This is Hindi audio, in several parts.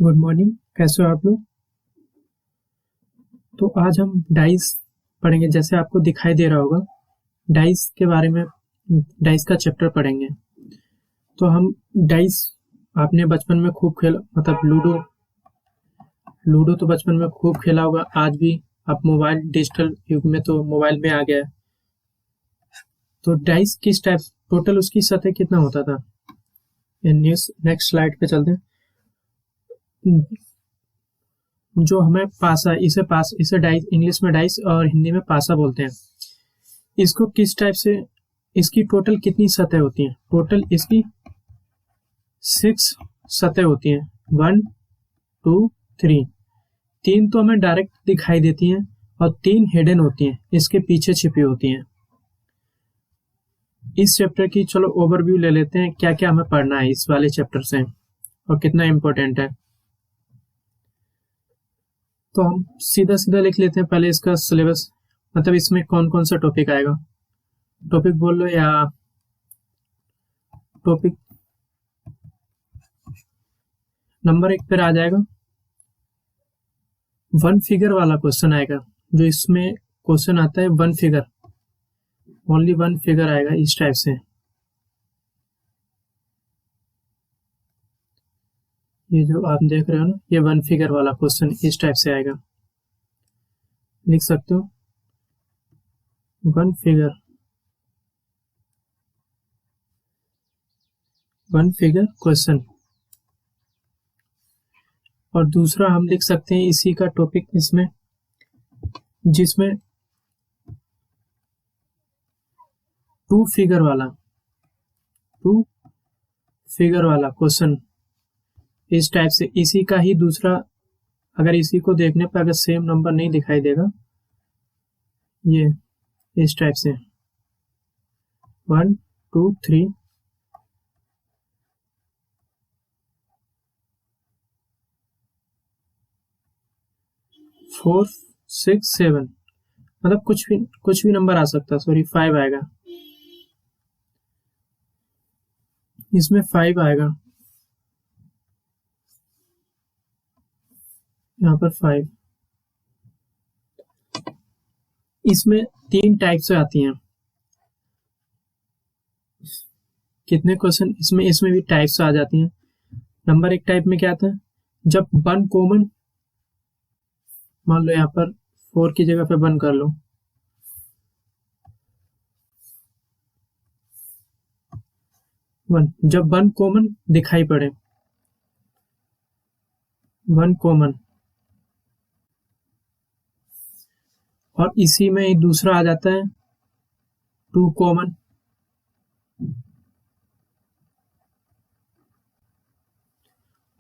Good morning. कैसे हो आप लोग? तो आज हम डाइस पढ़ेंगे। जैसे आपको दिखाई दे रहा होगा, डाइस के बारे में, डाइस का चैप्टर पढ़ेंगे। तो हम डाइस आपने बचपन में खूब खेला, मतलब लूडो। लूडो तो बचपन में खूब खेला होगा। आज भी अब मोबाइल, डिजिटल युग में तो मोबाइल में आ गया है। तो डाइस किस टाइप, टोटल उसकी सतह कितना होता था? नेक्स्ट स्लाइड पे चलते हैं। जो हमें पासा, इसे डाइस, इंग्लिश में डाइस और हिंदी में पासा बोलते हैं। इसको किस टाइप से, इसकी टोटल कितनी सतह होती हैं? टोटल इसकी 6 सतह होती हैं। 1 2 3। 3 तो हमें डायरेक्ट दिखाई देती हैं और 3 हिडन होती हैं, इसके पीछे छिपी होती हैं। इस चैप्टर की चलो ओवरव्यू ले लेते हैं, क्या क्या हमें पढ़ना है इस वाले चैप्टर से और कितना इम्पोर्टेंट है। तो हम सीधा सीधा लिख लेते हैं पहले इसका सिलेबस, मतलब इसमें कौन कौन सा टॉपिक आएगा। टॉपिक बोल लो या टॉपिक नंबर 1 पर आ जाएगा। 1 फिगर वाला क्वेश्चन आएगा। जो इसमें क्वेश्चन आता है 1 फिगर, ओनली 1 फिगर आएगा इस टाइप से। ये जो आप देख रहे हो ना, ये 1 फिगर वाला क्वेश्चन इस टाइप से आएगा। लिख सकते हो 1 फिगर, 1 फिगर क्वेश्चन। और दूसरा हम लिख सकते हैं इसी का टॉपिक इसमें, जिसमें 2 फिगर वाला, 2 फिगर वाला क्वेश्चन इस टाइप से। इसी का ही दूसरा, अगर इसी को देखने पर अगर सेम नंबर नहीं दिखाई देगा, ये इस टाइप से 1 2 3 4 6 7, मतलब कुछ भी नंबर आ सकता है। सॉरी, 5 आएगा, इसमें 5 आएगा, यहाँ पर 5। इसमें 3 टाइप से आती हैं। कितने क्वेश्चन इसमें भी टाइप्स आ जाती हैं। नंबर 1 टाइप में क्या आता है, जब 1 कॉमन, मान लो यहाँ पर 4 की जगह पे 1 कर लो, जब 1 कॉमन दिखाई पड़े, 1 कॉमन। और इसी में ही दूसरा आ जाता है 2 कॉमन।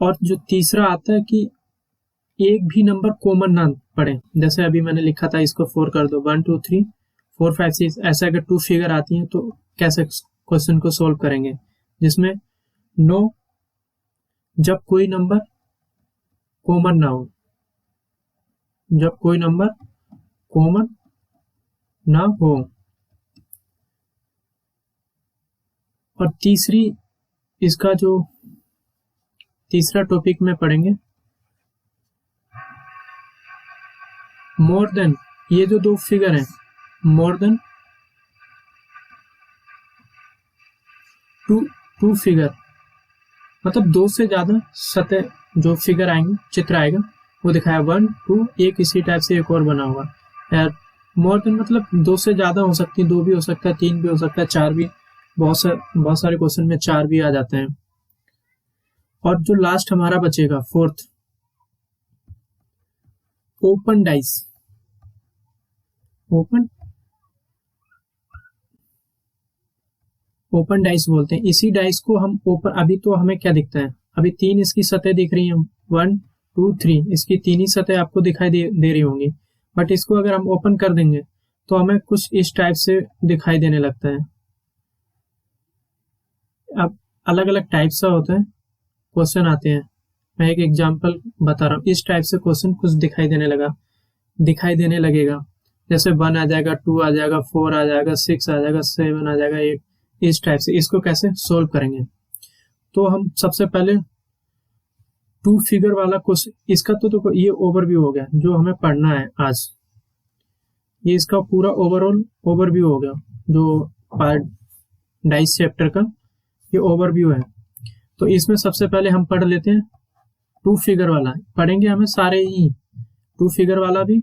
और जो तीसरा आता है कि एक भी नंबर कॉमन ना पड़े। जैसे अभी मैंने लिखा था, इसको 4 कर दो, 1 2 3 4 5 6, ऐसा अगर 2 फिगर आती हैं तो कैसे क्वेश्चन को सोल्व करेंगे, जिसमें नो, जब कोई नंबर कॉमन ना हो, जब कोई नंबर कॉमन ना हो। और तीसरी, इसका जो तीसरा टॉपिक में पढ़ेंगे, मोर देन, ये जो 2 फिगर हैं, मोर देन 2 फिगर, मतलब 2 से ज्यादा सतह जो फिगर आएंगे, चित्र आएगा, वो दिखाया 1 2, एक इसी टाइप से एक और बना होगा। मोर देन मतलब 2 से ज्यादा हो सकती है, 2 भी हो सकता है, 3 भी हो सकता है, 4 भी। बहुत सारे क्वेश्चन में 4 भी आ जाते हैं। और जो लास्ट हमारा बचेगा 4th, open dice. Open dice बोलते हैं। इसी डाइस को हम ओपन, अभी तो हमें क्या दिखता है, अभी 3 इसकी सतह दिख रही है, 1 2 3, इसकी 3 ही सतह आपको दिखाई दे रही होंगी। बट इसको अगर हम ओपन कर देंगे तो हमें कुछ इस टाइप से दिखाई देने लगता है। अब अलग अलग टाइप से होता है, क्वेश्चन आते हैं। मैं एक एग्जांपल बता रहा हूँ। इस टाइप से क्वेश्चन कुछ दिखाई देने लगेगा। जैसे 1 आ जाएगा, 2 आ जाएगा, 4 आ जाएगा, 6 आ जाएगा, 7 आ जाएगा, 8, इस टाइप से। इसको कैसे सोल्व करेंगे, तो हम सबसे पहले टू फिगर वाला क्वेश्चन, इसका तो देखो ये ओवरव्यू हो गया जो हमें पढ़ना है आज। ये इसका पूरा ओवरऑल ओवरव्यू हो गया जो पार्ट डाइस चैप्टर का ये ओवरव्यू है। तो इसमें सबसे पहले हम पढ़ लेते हैं टू फिगर वाला, पढ़ेंगे हमें सारे ही, टू फिगर वाला भी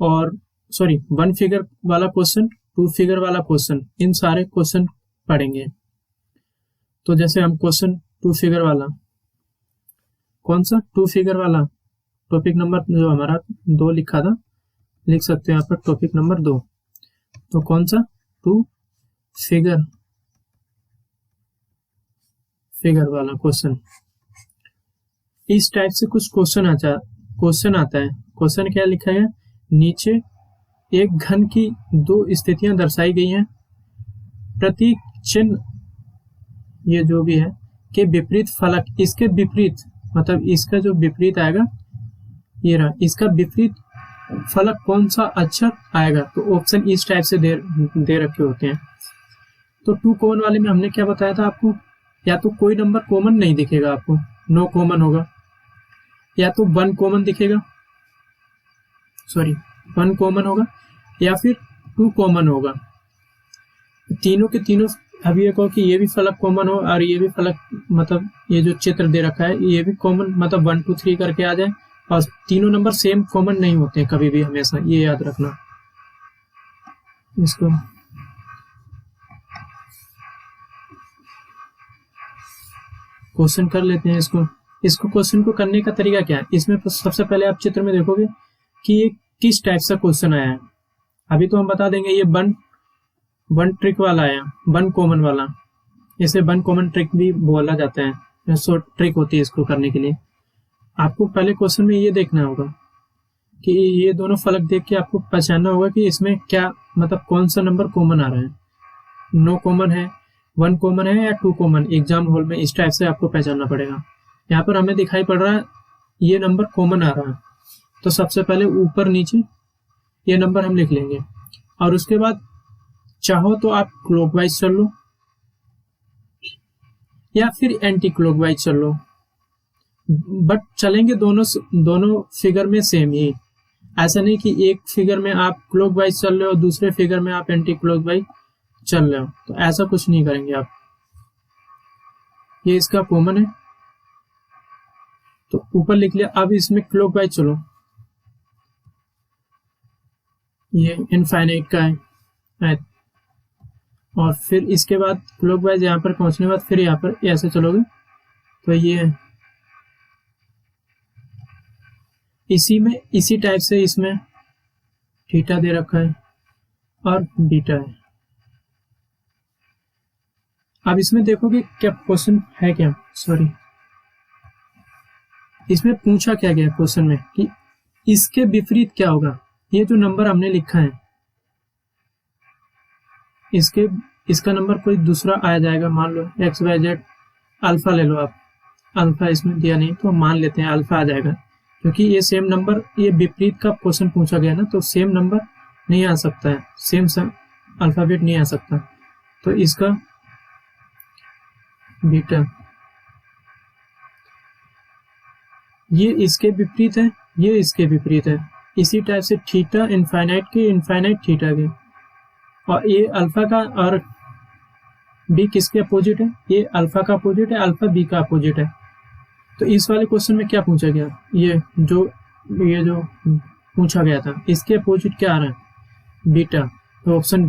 और सॉरी वन फिगर वाला क्वेश्चन, टू फिगर वाला क्वेश्चन, इन सारे क्वेश्चन पढ़ेंगे। तो जैसे हम क्वेश्चन टू फिगर वाला, कौन सा टू फिगर वाला, टॉपिक नंबर जो हमारा 2 लिखा था, लिख सकते हैं यहाँ पर टॉपिक नंबर 2। तो कौन सा टू फिगर वाला क्वेश्चन। इस टाइप से कुछ क्वेश्चन आता है। क्वेश्चन क्या लिखा है, नीचे एक घन की 2 स्थितियां दर्शाई गई हैं, प्रतीक चिन्ह ये जो भी है के विपरीत फलक, इसके विपरीत मतलब इसका जो विपरीत आएगा ये रहा, इसका विपरीत फलक कौन सा अक्षर आएगा। तो ऑप्शन इस टाइप से दे रखे होते हैं। तो टू कॉमन वाले में हमने क्या बताया था आपको, या तो कोई नंबर कॉमन नहीं दिखेगा आपको, नो कॉमन होगा, या तो वन कॉमन दिखेगा, वन कॉमन होगा, या फिर टू कॉमन होगा। तीनों के तीनों, अब ये कहो कि ये भी फलक कॉमन हो और ये भी फलक, मतलब ये जो चित्र दे रखा है ये भी कॉमन, मतलब 1 2 3 करके आ जाए, और तीनों नंबर सेम कॉमन नहीं होते हैं कभी भी, हमेशा ये याद रखना। इसको क्वेश्चन कर लेते हैं। इसको क्वेश्चन को करने का तरीका क्या है, इसमें सबसे पहले आप चित्र में देखोगे कि ये किस टाइप का क्वेश्चन आया है। अभी तो हम बता देंगे ये वन ट्रिक वाला आया, वन कॉमन वाला, इसे वन कॉमन ट्रिक भी बोला जाता है, शॉर्ट ट्रिक होती है इसको करने के लिए। आपको पहले क्वेश्चन में ये देखना होगा कि ये दोनों फलक देख के आपको पहचानना होगा कि इसमें क्या, मतलब कौन सा नंबर कॉमन आ रहा है, नो कॉमन है, वन कॉमन है या टू कॉमन। एग्जाम हॉल में इस टाइप से आपको पहचानना पड़ेगा। यहाँ पर हमें दिखाई पड़ रहा है ये नंबर कॉमन आ रहा है, तो सबसे पहले ऊपर नीचे ये नंबर हम लिख लेंगे, और उसके बाद चाहो तो आप क्लॉकवाइज चल लो या फिर एंटी क्लॉकवाइज चल लो, बट चलेंगे दोनों फिगर में सेम ही। ऐसा नहीं कि एक फिगर में आप क्लॉकवाइज चल रहे हो, दूसरे फिगर में आप एंटी क्लॉकवाइज चल रहे हो, तो ऐसा कुछ नहीं करेंगे आप। ये इसका कॉमन है तो ऊपर लिख लिया। अब इसमें क्लॉकवाइज चलो, ये इनफाइनाइट का है, और फिर इसके बाद क्लॉकवाइज यहाँ पर पहुंचने के बाद फिर यहाँ पर ऐसे चलोगे तो ये इसी टाइप से इसमें थीटा दे रखा है और बीटा है। अब इसमें देखोगे क्या क्वेश्चन है, क्या इसमें पूछा क्या गया क्वेश्चन में कि इसके विपरीत क्या होगा। ये जो नंबर हमने लिखा है इसका नंबर कोई दूसरा आ जाएगा, मान लो XYZ, अल्फा ले लो आप, अल्फा इसमें दिया नहीं तो मान लेते हैं अल्फा आ जाएगा, क्योंकि ये सेम नंबर, ये विपरीत का क्वेश्चन पूछा गया ना, तो सेम नंबर नहीं आ सकता है, सेम अल्फाबेट नहीं आ सकता। तो इसका बीटा, ये इसके विपरीत है, ये इसके विपरीत है। इसी टाइप से थीटा इनफाइनाइट के इनफाइनाइट थीटा के, और ये अल्फा का और बी किसके अपोजिट है, ये अल्फा का अपोजिट है, अल्फा बी का अपोजिट है। तो इस वाले क्वेश्चन में क्या पूछा गया, ये जो पूछा गया था, इसके अपोजिट क्या आ रहा है, बीटा। तो ऑप्शन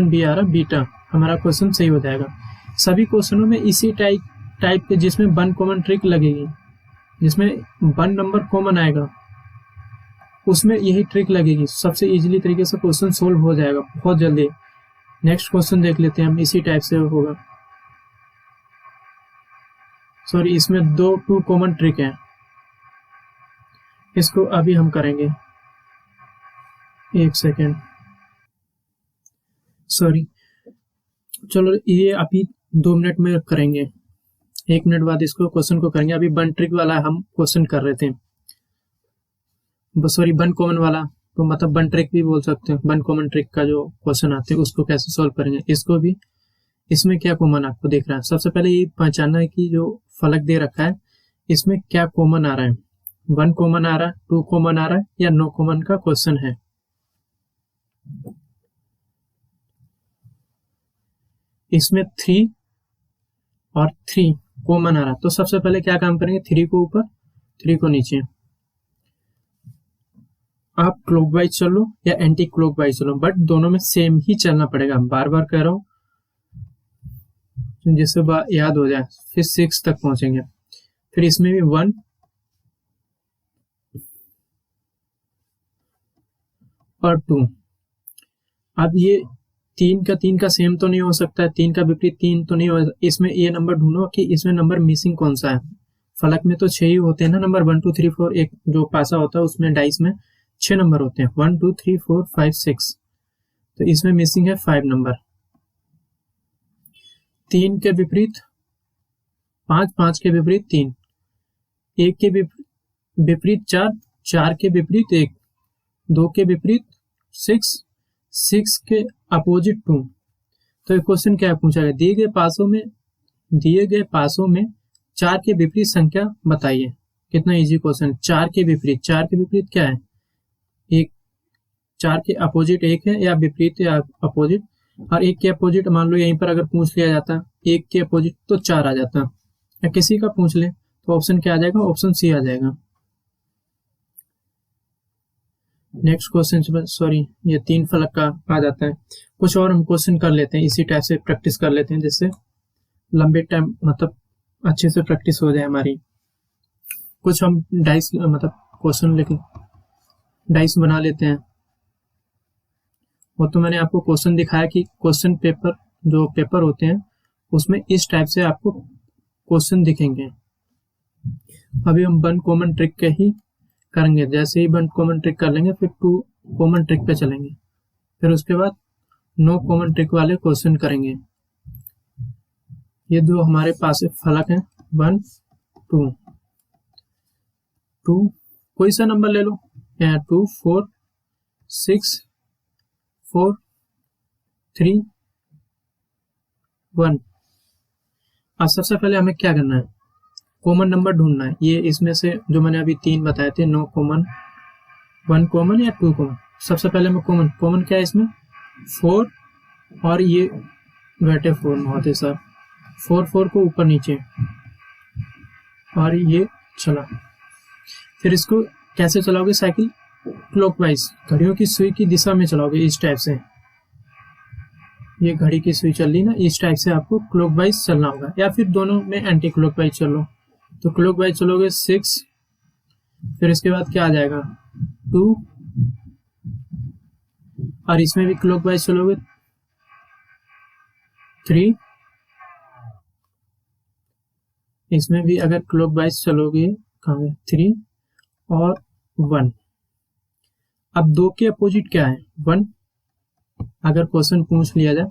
बी आ रहा है बीटा, हमारा क्वेश्चन सही हो जाएगा। सभी क्वेश्चनों में इसी टाइप के जिसमें वन कॉमन ट्रिक लगेगी, जिसमें वन नंबर कॉमन आएगा उसमें यही ट्रिक लगेगी। सबसे इजीली तरीके से क्वेश्चन सोल्व हो जाएगा बहुत जल्दी। नेक्स्ट क्वेश्चन देख लेते हैं हम, इसी टाइप से होगा। इसमें टू कॉमन ट्रिक हैं, इसको अभी हम करेंगे, एक सेकेंड, चलो ये अभी 2 मिनट में करेंगे, 1 मिनट बाद इसको क्वेश्चन को करेंगे। अभी वन ट्रिक वाला हम क्वेश्चन कर रहे थे, वन कॉमन वाला, तो मतलब वन ट्रिक भी बोल सकते हैं। वन कॉमन ट्रिक का जो क्वेश्चन आते हैं उसको कैसे सॉल्व करेंगे, इसको भी। इसमें क्या कॉमन आपको दिख रहा है, सबसे पहले ये पहचानना है कि जो फलक दे रखा है इसमें क्या कॉमन आ रहा है, 1 कॉमन आ रहा है, 2 कॉमन आ रहा है या नो कॉमन का क्वेश्चन है। इसमें 3 और 3 कॉमन आ रहा है, तो सबसे पहले क्या काम करेंगे, 3 को ऊपर 3 को नीचे। आप क्लॉकवाइज चलो या एंटी क्लॉकवाइज चलो, बट दोनों में सेम ही चलना पड़ेगा, बार बार कह रहा हूँ जिससे याद हो जाए। फिर 6 तक पहुंचेंगे, फिर इसमें भी 1 और 2। अब ये 3 का सेम तो नहीं हो सकता है, 3 का विपरीत 3 तो नहीं हो, इसमें ये नंबर ढूंढो कि इसमें नंबर मिसिंग कौन सा है। फलक में तो 6 ही होते हैं ना नंबर, 1 2 3 4, एक जो पासा होता है उसमें डाइस में 6 नंबर होते हैं, 1 2 3 4 5 6, तो इसमें मिसिंग है 5 नंबर। 3 के विपरीत 5, 5 के विपरीत 3, 1 के विपरीत 4, 4 के विपरीत 1, 2 के विपरीत 6, 6 के अपोजिट 2। तो क्वेश्चन क्या पूछा गया, दिए गए पासों में 4 के विपरीत संख्या बताइए। कितना इजी क्वेश्चन, 4 के विपरीत क्या है, एक 4 के अपोजिट 1 है या विपरीत या अपोजिट, और 1 के अपोजिट मान लो यहीं पर अगर पूछ लिया जाता 1 के अपोजिट तो 4 आ जाता, या किसी का पूछ ले तो ऑप्शन क्या आ जाएगा, ऑप्शन सी आ जाएगा। नेक्स्ट क्वेश्चन, सॉरी ये 3 फलक का आ जाता है। कुछ और हम क्वेश्चन कर लेते हैं, इसी टाइप से प्रैक्टिस कर लेते हैं जिससे लंबे टाइम मतलब अच्छे से प्रैक्टिस हो जाए हमारी। कुछ हम डाइस मतलब क्वेश्चन लेके डाइस बना लेते हैं। वो तो मैंने आपको क्वेश्चन दिखाया कि क्वेश्चन पेपर जो पेपर होते हैं उसमें इस टाइप से आपको क्वेश्चन दिखेंगे। अभी हम 1 कॉमन ट्रिक के ही करेंगे, जैसे ही 1 कॉमन ट्रिक कर लेंगे फिर 2 कॉमन ट्रिक पे चलेंगे, फिर उसके बाद नो कॉमन ट्रिक वाले क्वेश्चन करेंगे। ये जो हमारे पास फलक है 1 2 2, कोई सा नंबर ले लो, 2 4 6 4 3 1। अब सबसे पहले हमें क्या करना है, कॉमन नंबर ढूंढना है। ये इसमें से जो मैंने अभी 3 बताए थे, नो कॉमन, 1 कॉमन या 2 कॉमन। सबसे पहले मैं कॉमन क्या है इसमें, 4 और ये बैठे 4 में होते सर, 4 4 को ऊपर नीचे और ये चला। फिर इसको कैसे चलाओगे, साइकिल क्लॉकवाइज, घड़ियों की सुई की दिशा में चलाओगे इस टाइप से। ये घड़ी की सुई चल रही ना, इस टाइप से आपको क्लॉकवाइज चलना होगा, या फिर दोनों में एंटी क्लॉकवाइज चलो। तो क्लॉकवाइज चलोगे 6, फिर इसके बाद क्या आ जाएगा 2, और इसमें भी क्लॉकवाइज चलोगे 3, इसमें भी अगर क्लॉकवाइज चलोगे कहाँ है 3 और 1। अब 2 के अपोजिट क्या है 1, अगर क्वेश्चन पूछ लिया जाए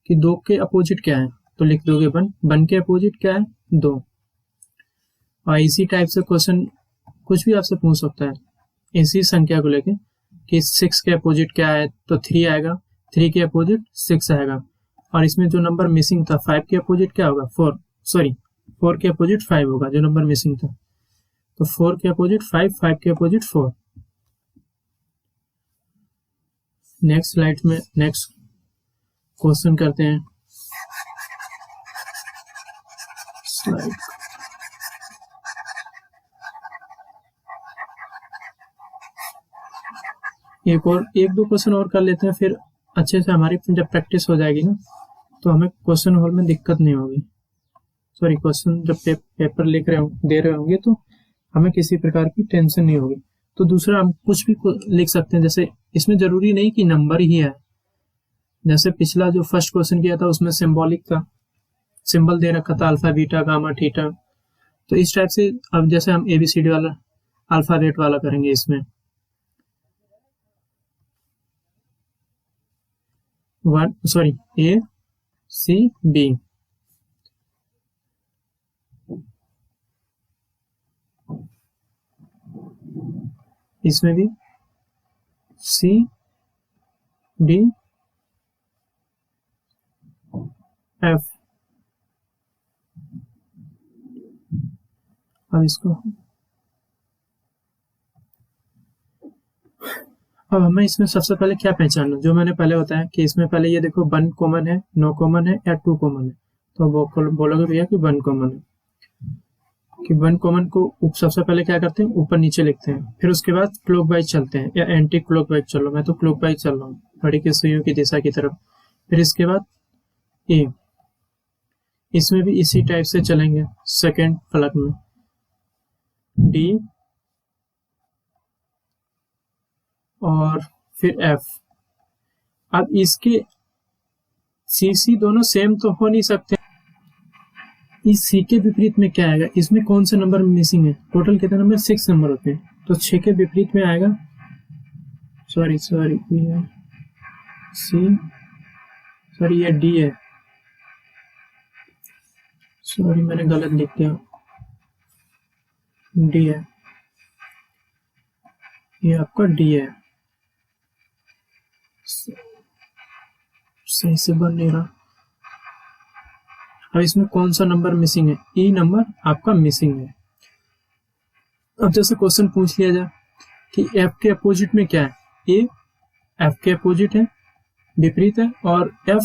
कि 2 के अपोजिट क्या है तो लिख दोगे 1, 1 के अपोजिट क्या है 2। और इसी टाइप से क्वेश्चन कुछ भी आपसे पूछ सकता है इसी संख्या को लेके कि 6 के अपोजिट क्या है तो 3 आएगा, 3 के अपोजिट 6 आएगा, और इसमें जो नंबर मिसिंग था 5 के अपोजिट क्या होगा 4, सॉरी 4 के अपोजिट 5 होगा जो नंबर मिसिंग था, तो 4 के अपोजिट 5, 5 के अपोजिट 4। नेक्स्ट स्लाइड में नेक्स्ट क्वेश्चन करते हैं। स्लाइड एक दो क्वेश्चन और कर लेते हैं, फिर अच्छे से हमारी जब प्रैक्टिस हो जाएगी ना तो हमें क्वेश्चन हॉल में दिक्कत नहीं होगी। सॉरी क्वेश्चन जब पेपर दे रहे होंगे तो हमें किसी प्रकार की टेंशन नहीं होगी। तो दूसरा हम कुछ भी लिख सकते हैं, जैसे इसमें जरूरी नहीं कि नंबर ही है, जैसे पिछला जो फर्स्ट क्वेश्चन किया था उसमें सिंबॉलिक था, सिंबल दे रखा था अल्फा बीटा गामा थीटा, तो इस टाइप से अब जैसे हम एबीसीडी वाला अल्फाबेट वाला करेंगे इसमें 1 सॉरी ए सी बी, इसमें भी सी डी एफ, अब इसको अब हमें इसमें सबसे पहले क्या पहचानना, जो मैंने पहले बताया कि इसमें पहले ये देखो 1 कॉमन है, नो कॉमन है या 2 कॉमन है, तो वो बोलोगे भैया कि 1 कॉमन है, कि 1 कॉमन को सबसे पहले क्या करते हैं, ऊपर नीचे लिखते हैं, फिर उसके बाद क्लॉकवाइज चलते हैं या एंटी क्लॉकवाइज चलो, मैं तो क्लॉकवाइज चल रहा हूँ घड़ी की सुइयों की दिशा की तरफ। फिर इसके बाद ए, इसमें भी इसी टाइप से चलेंगे सेकेंड फलक में, डी और फिर एफ। अब इसके सी दोनों सेम तो हो नहीं सकते, इस सी के विपरीत में क्या आएगा, इसमें कौन से नंबर मिसिंग है, टोटल कितने नंबर, 6 नंबर होते हैं, तो 6 के विपरीत में आएगा, सॉरी ये सी, सॉरी ये डी है, सॉरी मैंने गलत लिख दिया, डी है, ये आपका डी है, सही से बन नहीं रहा। अब इसमें कौन सा नंबर मिसिंग है, ई नंबर आपका मिसिंग है। अब जैसे क्वेश्चन पूछ लिया जाए कि एफ के अपोजिट में क्या है, ए एफ के अपोजिट है, विपरीत है, और एफ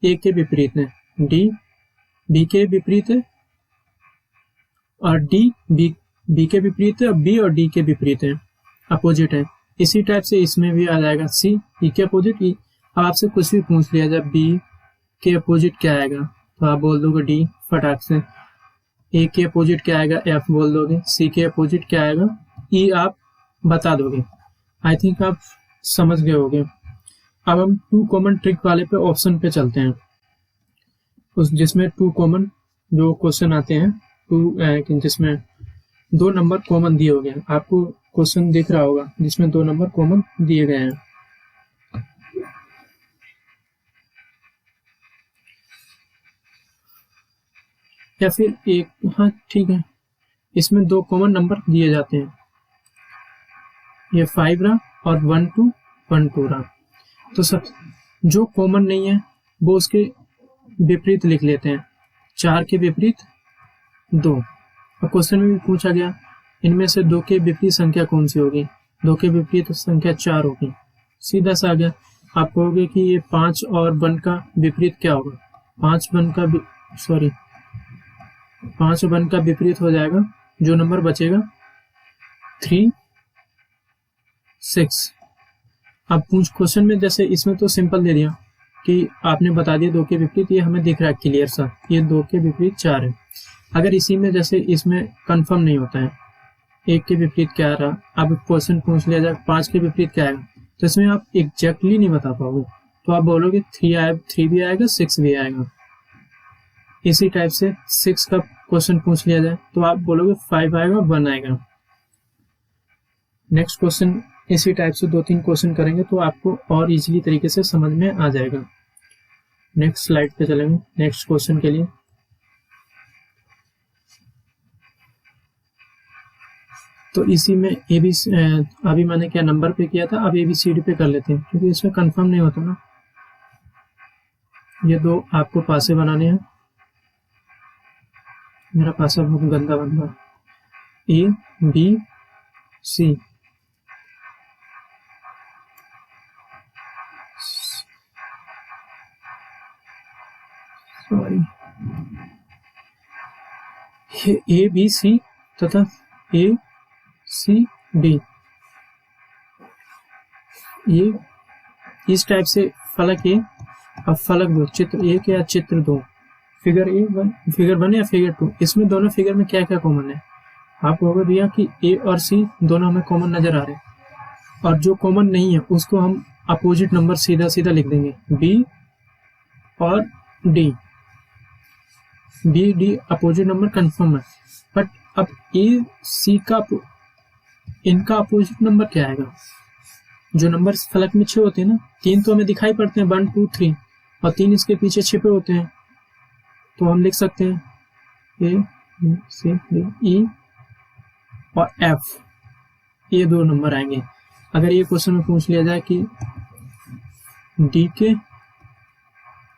ए के विपरीत है, डी बी के विपरीत है, और डी बी के विपरीत है, और बी और डी के विपरीत है, अपोजिट है। इसी टाइप से इसमें भी आ जाएगा सी ई के अपोजिट ई। अब आपसे कुछ भी पूछ लिया जाए बी के अपोजिट क्या आएगा, तो आप बोल दोगे डी फटाक से, ए के अपोजिट क्या आएगा एफ बोल दोगे, सी के अपोजिट क्या आएगा ई आप बता दोगे। आई थिंक आप समझ गए होगे। अब हम 2 कॉमन ट्रिक वाले पे ऑप्शन पे चलते हैं, उस जिसमें 2 कॉमन जो क्वेश्चन आते हैं, जिसमें 2 नंबर कॉमन दिए हो गए, आपको क्वेश्चन दिख रहा होगा जिसमें 2 नंबर कॉमन दिए गए हैं। या फिर एक, हाँ ठीक है, इसमें 2 कॉमन नंबर दिए जाते हैं, ये 5 रहा और 1 2 रहा, तो सब जो कॉमन नहीं है वो उसके विपरीत लिख लेते हैं, 4 के विपरीत 2। और क्वेश्चन में भी पूछा गया इनमें से 2 के विपरीत संख्या कौन सी होगी, 2 के विपरीत संख्या 4 होगी, सीधा सा आ गया। आप कहोगे कि ये 5 और 1 का विपरीत क्या होगा, 5 और 1 का विपरीत हो जाएगा, जो नंबर बचेगा 3 6। अब क्वेश्चन में जैसे इसमें तो सिंपल दे दिया कि आपने बता दिया 2 के विपरीत, ये हमें दिख रहा है क्लियर सा, ये 2 के विपरीत 4 है। अगर इसी में जैसे इसमें कंफर्म नहीं होता है 1 के विपरीत क्या आ रहा, अब क्वेश्चन पूछ लिया जाए 5 के विपरीत क्या आएगा, तो इसमें आप एग्जैक्टली नहीं बता पाओगे, तो आप बोलोगे 3 भी आएगा 6 भी आएगा। इसी टाइप से 6 का क्वेश्चन पूछ लिया जाए तो आप बोलोगे 5 आएगा 1 आएगा। नेक्स्ट क्वेश्चन इसी टाइप से 2-3 क्वेश्चन करेंगे तो आपको और इजीली तरीके से समझ में आ जाएगा। नेक्स्ट स्लाइड पे चलेंगे नेक्स्ट क्वेश्चन के लिए। तो इसी में अभी मैंने क्या नंबर पे किया था, अब ABCD पे कर लेते हैं क्योंकि इसमें कंफर्म नहीं होता ना। ये 2 आपको पासे बनाने हैं, मेरा पासा बहुत गंदा बन रहा, ABC सॉरी, ये ABC तथा ACD, ये इस टाइप से फलक ए, अब फलक 2, चित्र 1 या चित्र 2, फिगर 1 या फिगर 2, इसमें दोनों फिगर में क्या क्या कॉमन है। आप कहोगे भैया कि ए और सी दोनों हमें कॉमन नजर आ रहे हैं, और जो कॉमन नहीं है उसको हम अपोजिट नंबर सीधा सीधा लिख देंगे, बी और D, B D opposite number confirm है। बट अब ए सी का इनका अपोजिट नंबर क्या आएगा, जो नंबर फलक में 6 होते हैं ना, 3 तो हमें दिखाई पड़ते हैं 1 2 3, और 3 इसके पीछे छिपे होते हैं, तो हम लिख सकते हैं ए बी सी डी ई और एफ, ये 2 नंबर आएंगे। अगर ये क्वेश्चन में पूछ लिया जाए कि डी के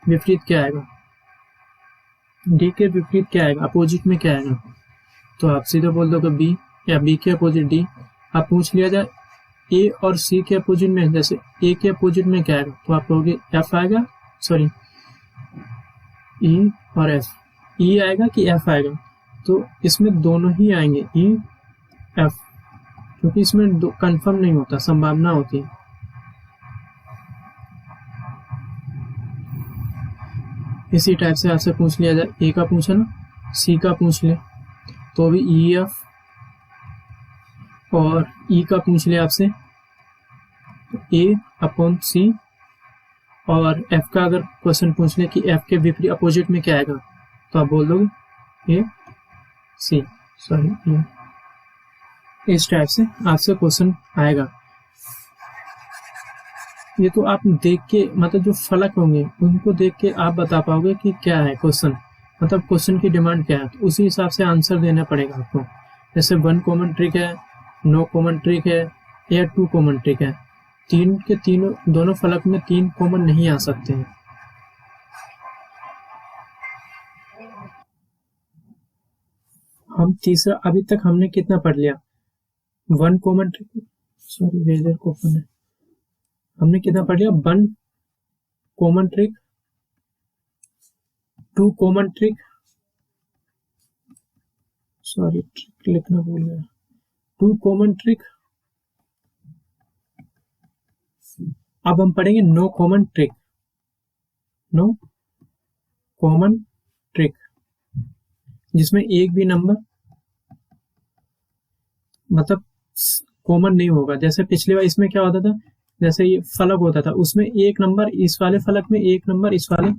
विपरीत क्या आएगा, डी के विपरीत क्या आएगा, अपोजिट में क्या आएगा, तो आप सीधे बोल दोगे बी, या बी के अपोजिट डी। आप पूछ लिया जाए ए और सी के अपोजिट में, जैसे ए के अपोजिट में क्या आएगा, तो आप कहोगे एफ आएगा, सॉरी ई और एफ, ई आएगा कि एफ आएगा, तो इसमें दोनों ही आएंगे, ई एफ, क्योंकि इसमें कंफर्म नहीं होता, संभावना होती है। इसी टाइप से आपसे पूछ लिया जाए, ए का पूछा ना, सी का पूछ ले तो भी ई एफ, और ई का पूछ ले आपसे ए अपॉन सी, और एफ का अगर क्वेश्चन पूछ ले कि एफ के विपरीत अपोजिट में क्या आएगा, तो आप बोल दोगे ए सी, सॉरी ए। इस टाइप से आपसे क्वेश्चन आएगा। ये तो आप देख के, मतलब जो फलक होंगे उनको देख के आप बता पाओगे कि क्या है क्वेश्चन, मतलब क्वेश्चन की डिमांड क्या है, तो उसी हिसाब से आंसर देना पड़ेगा आपको। जैसे 1 कॉमन ट्रिक है, नो कॉमन ट्रिक है, या 2 कॉमन ट्रिक है, तीन के तीनों दोनों फलक में 3 कॉमन नहीं आ सकते हैं। हम तीसरा, अभी तक हमने कितना पढ़ लिया, 1 कॉमन ट्रिक, सॉरी रेजर कॉमन है, हमने कितना पढ़ लिया, 1 common trick, 2 common trick, sorry trick लिखना भूल गया, 2 कॉमन ट्रिक। अब हम पढ़ेंगे no common trick, no common trick, जिसमें एक भी नंबर मतलब कॉमन नहीं होगा। जैसे पिछली बार इसमें क्या होता था, जैसे ये फलक होता था, उसमें एक नंबर इस वाले फलक में, एक नंबर इस वाले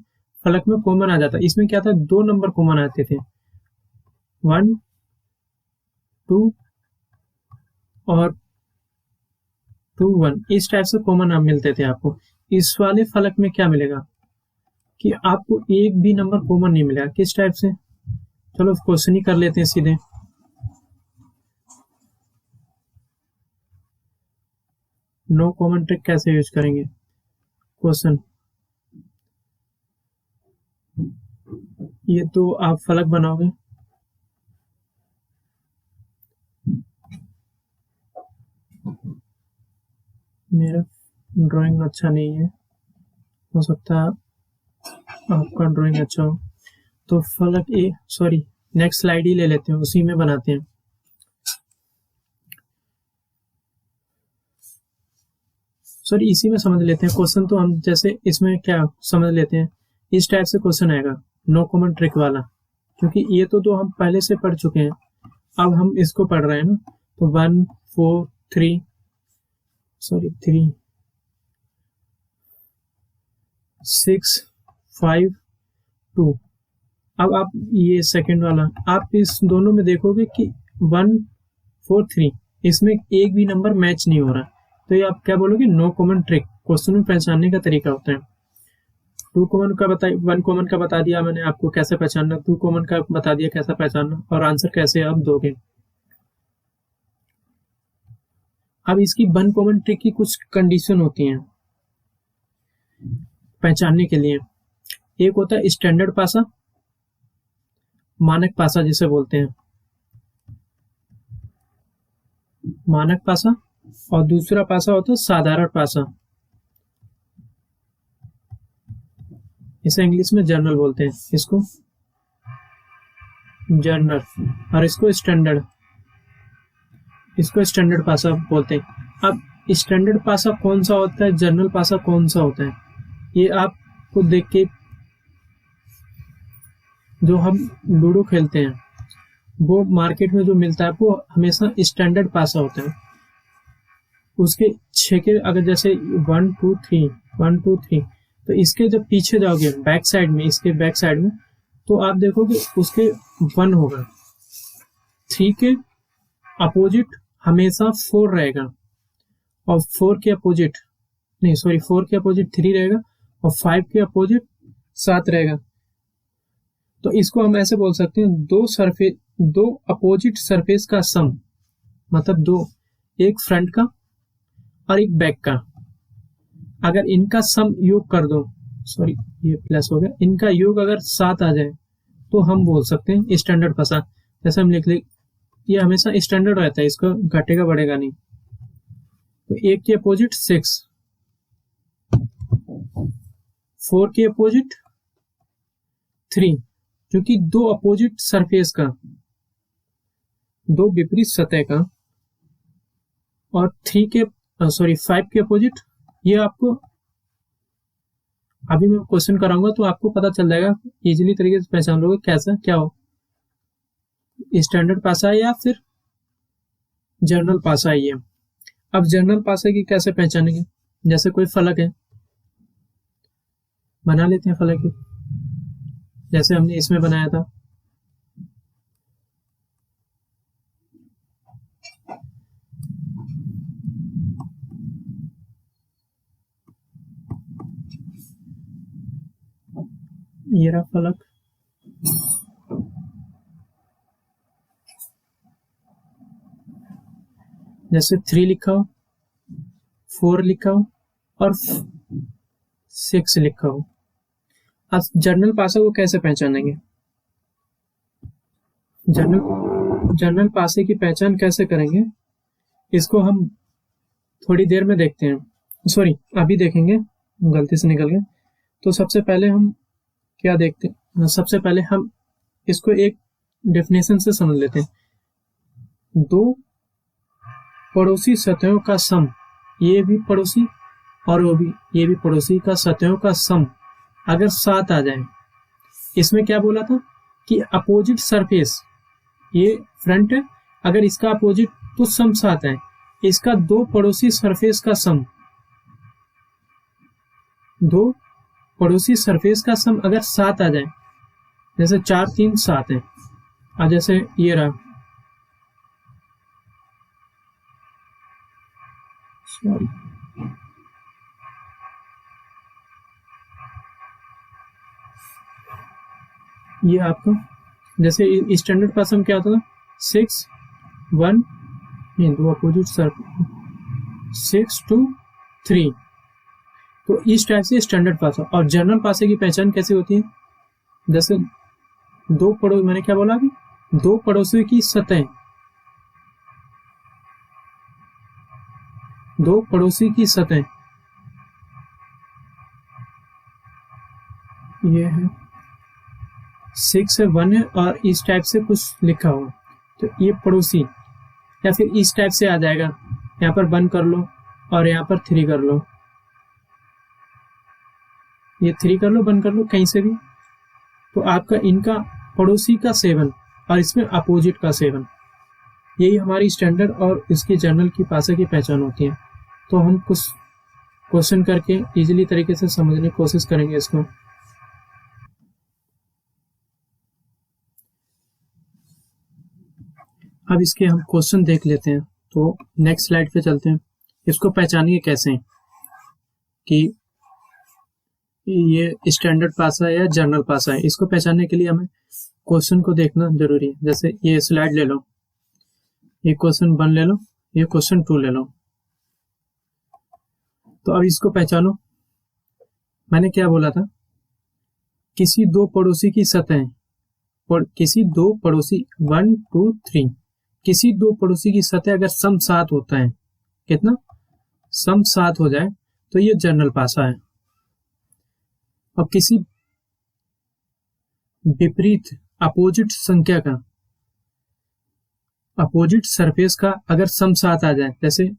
फलक में कॉमन आ जाता। इसमें क्या था, 2 नंबर कॉमन आते थे, 1 2 और 2 1, इस टाइप से कॉमन नाम मिलते थे आपको। इस वाले फलक में क्या मिलेगा कि आपको एक भी नंबर कॉमन नहीं मिलेगा। किस टाइप से, चलो क्वेश्चन ही कर लेते हैं सीधे। नो कॉमन ट्रिक कैसे यूज करेंगे, क्वेश्चन, ये तो आप फलक बनाओगे, मेरा ड्राइंग अच्छा नहीं है, हो सकता है आपका ड्राइंग अच्छा हो, तो फलक ए, सॉरी नेक्स्ट स्लाइड ही ले लेते हैं, उसी में बनाते हैं। सॉरी इसी में समझ लेते हैं क्वेश्चन, तो हम जैसे इसमें क्या समझ लेते हैं, इस टाइप से क्वेश्चन आएगा नो कॉमन ट्रिक वाला, क्योंकि ये तो हम पहले से पढ़ चुके हैं, अब हम इसको पढ़ रहे हैं ना। तो 1 4 3 3 6 5 2। अब आप ये सेकंड वाला, आप इस दोनों में देखोगे कि 1 4 3, इसमें एक भी नंबर मैच नहीं हो रहा, तो ये आप क्या बोलोगे, नो कॉमन ट्रिक। क्वेश्चन में पहचानने का तरीका होता है। 2 कॉमन का बता, 1 कॉमन का बता दिया मैंने आपको कैसे पहचानना, 2 कॉमन का बता दिया कैसा पहचानना, और आंसर कैसे आप दोगे। अब इसकी 1 कॉमन ट्रिक की कुछ कंडीशन होती हैं पहचानने के लिए। एक होता है स्टैंडर्ड पासा, मानक पासा जिसे बोलते हैं, मानक पासा, और दूसरा पासा होता है साधारण पासा, इसे इंग्लिश में जर्नल बोलते हैं, इसको जर्नल, और इसको स्टैंडर्ड, इसको स्टैंडर्ड पासा बोलते हैं। अब स्टैंडर्ड पासा कौन सा होता है, जर्नल पासा कौन सा होता है, ये आपको देख के, जो हम लूडो खेलते हैं वो मार्केट में जो मिलता है वो हमेशा स्टैंडर्ड पासा होता है। उसके छेके अगर जैसे 1 2 3 1 2 3, तो इसके जब पीछे जाओगे बैक साइड में, इसके बैक साइड में, तो आप देखोगे उसके 1 होगा, 3 के अपोजिट हमेशा 4 रहेगा, और 4 के अपोजिट नहीं, सॉरी 4 के अपोजिट 3 रहेगा, और 5 के अपोजिट 7 रहेगा। तो इसको हम ऐसे बोल सकते हैं, दो अपोजिट सरफेस का सम, मतलब दो, एक फ्रंट का और एक बैक का, अगर इनका सम योग कर दो, सॉरी ये प्लस हो गया, इनका योग अगर 7 आ जाए तो हम बोल सकते हैं स्टैंडर्ड पासा। जैसे हम लिख ले ये हमेशा स्टैंडर्ड रहता है, इसका घटेगा बढ़ेगा नहीं। तो 1 के अपोजिट 6, 4 के अपोजिट 3, क्योंकि दो अपोजिट सरफेस का, दो विपरीत सतह का, और 5 के अपोजिट, ये आपको अभी मैं क्वेश्चन कराऊंगा तो आपको पता चल जाएगा, इजीली तरीके से पहचान लोगे कैसा क्या हो, स्टैंडर्ड पासा है या फिर जर्नल पासा है ये। अब जर्नल पासा की कैसे पहचानेंगे, जैसे कोई फलक है, बना लेते हैं फलक, जैसे हमने इसमें बनाया था। ये रहा फलक, जैसे 3 लिखा हो, 4 लिखा हो और 6 लिखा हो। अब जर्नल पासा को कैसे पहचानेंगे, जर्नल पासे की पहचान कैसे करेंगे, इसको हम थोड़ी देर में देखते हैं, सॉरी अभी देखेंगे, गलती से निकल गए। तो सबसे पहले हम क्या देखते हैं, सबसे पहले हम इसको एक डेफिनेशन से समझ लेते हैं। दो पड़ोसी सतहों का सम, ये भी पड़ोसी और वो भी, ये भी पड़ोसी का सतहों का सम अगर 7 आ जाए, इसमें क्या बोला था कि अपोजिट सरफेस, ये फ्रंट है, अगर इसका अपोजिट तो सम 7 है, इसका दो पड़ोसी सरफेस का सम, दो पड़ोसी सरफेस का सम अगर 7 आ जाए, जैसे 4 3 7 है, और जैसे ये रहा, सॉरी ये आपका, जैसे स्टैंडर्ड पास हम क्या होता था, 6 1 नहीं, दो अपोजिट सरफेस 6 2 3, तो इस टाइप से स्टैंडर्ड पासा। और जर्नल पासे की पहचान कैसे होती है, जैसे दो पड़ोस, मैंने क्या बोला अभी, दो पड़ोसियों की सतह, दो पड़ोसी की सतह, ये है 6 है 1 है और इस टाइप से कुछ लिखा हो, तो ये पड़ोसी, या फिर इस टाइप से आ जाएगा, यहाँ पर 1 कर लो और यहाँ पर 3 कर लो, ये 3 कर लो 1 कर लो कहीं से भी, तो आपका इनका पड़ोसी का 7 और इसमें अपोजिट का 7, यही हमारी स्टैंडर्ड और इसकी जर्नल की पासा की पहचान होती है। तो हम कुछ क्वेश्चन करके इजीली तरीके से समझने की कोशिश करेंगे इसको। अब इसके हम क्वेश्चन देख लेते हैं, तो नेक्स्ट स्लाइड पे चलते हैं। इसको पहचानिए कैसे कि ये स्टैंडर्ड पासा है या जर्नल पासा है, इसको पहचानने के लिए हमें क्वेश्चन को देखना जरूरी है। जैसे ये स्लाइड ले लो, ये क्वेश्चन 1 ले लो, ये क्वेश्चन 2 ले लो, तो अब इसको पहचानो। मैंने क्या बोला था, किसी दो पड़ोसी की सतह, किसी दो पड़ोसी 1 2 3, किसी दो पड़ोसी की सतह अगर सम 7 होता है, कितना सम 7 हो जाए, तो ये जर्नल पासा है। अब किसी विपरीत अपोजिट संख्या का, अपोजिट सरफेस का अगर सम 7 आ जाए, जैसे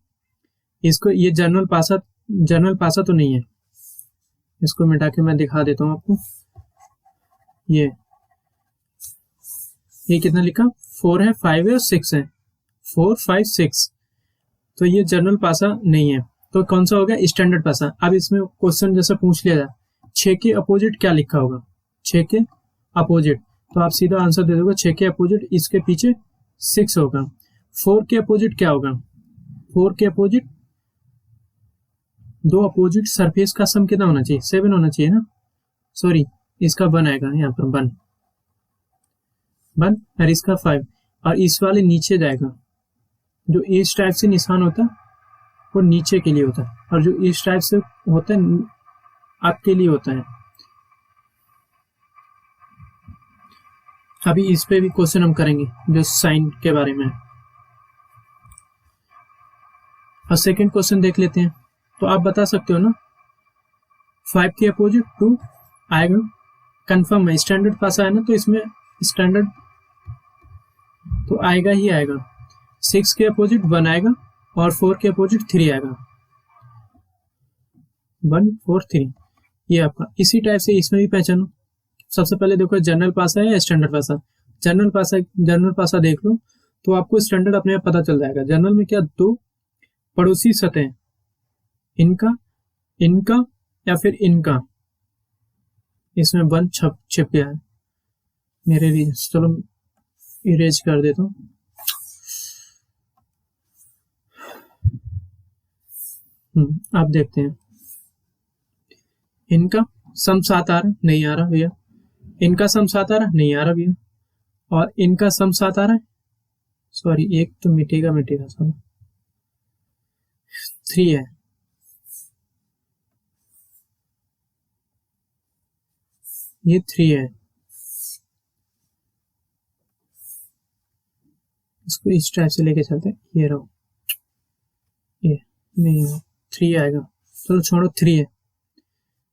इसको, ये जर्नल पासा तो नहीं है, इसको मिटा के मैं दिखा देता हूं आपको। ये कितना लिखा, 4 है 5 है और 6 है, 4 5 6, तो ये जर्नल पासा नहीं है, तो कौन सा हो गया, स्टैंडर्ड पासा। अब इसमें क्वेश्चन जैसा पूछ लिया जाए, 6 के अपोजिट क्या लिखा होगा, 6 के अपोजिट, तो आप सीधा आंसर दे दोगे 6 के अपोजिट इसके पीछे 6 होगा। 4 के अपोजिट क्या होगा, 4 के अपोजिट, दो अपोजिट सरफेस का सम कितना होना चाहिए, 7 होना चाहिए ना, सॉरी इसका 1 आएगा यहाँ पर, 1 और इसका 5, और इस वाले नीचे जाएगा, जो इस टाइप से निशान होता है वो नीचे के लिए होता है, और जो इस टाइप से होता है आपके लिए होता है। अभी इस पे भी क्वेश्चन हम करेंगे जो साइन के बारे में है। और सेकंड क्वेश्चन देख लेते हैं। तो आप बता सकते हो ना 5 के अपोजिट 2 आएगा, कंफर्म है, स्टैंडर्ड पासा है ना, तो इसमें स्टैंडर्ड तो आएगा ही आएगा। 6 के अपोजिट 1 आएगा और 4 के अपोजिट 3 आएगा। 1 4 3 ये आपका। इसी टाइप से इसमें भी पहचानो। सबसे पहले देखो जनरल पासा है या स्टैंडर्ड पासा। जनरल पासा देख लो तो आपको स्टैंडर्ड अपने आप पता चल जाएगा। जनरल में क्या, दो पड़ोसी सतह, इनका या फिर इनका, इसमें 1 छिप गया है मेरे लिए, चलो इरेज कर देता हूँ। आप देखते हैं इनका सम 7 आ रहा, नहीं आ रहा भैया। इनका सम 7 आ रहा, नहीं आ रहा भैया। और इनका सम 7 आ रहा है, सॉरी एक तो मिटेगा सब। 3 है, ये 3 है। इसको इस टाइप से लेके चलते हैं। ये रहो, ये नहीं हो, 3 आएगा, चलो छोड़ो 3 है।